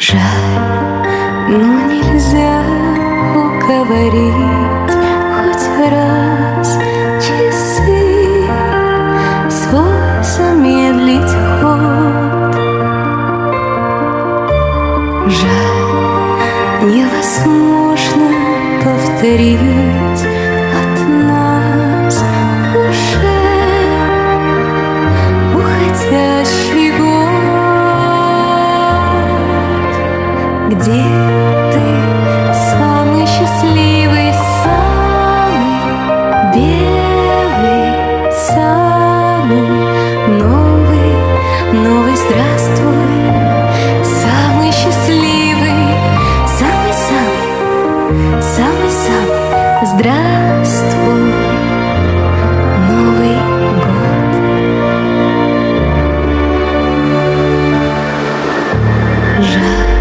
Жаль, но нельзя уговорить хоть раз часы свой замедлить ход. Жаль, невозможно повторить от нас уже уходящий год. Где ты, самый счастливый, самый белый, самый новый, новый, здравствуй, самый счастливый, самый-самый, самый-самый, здравствуй, Новый год. Жаль,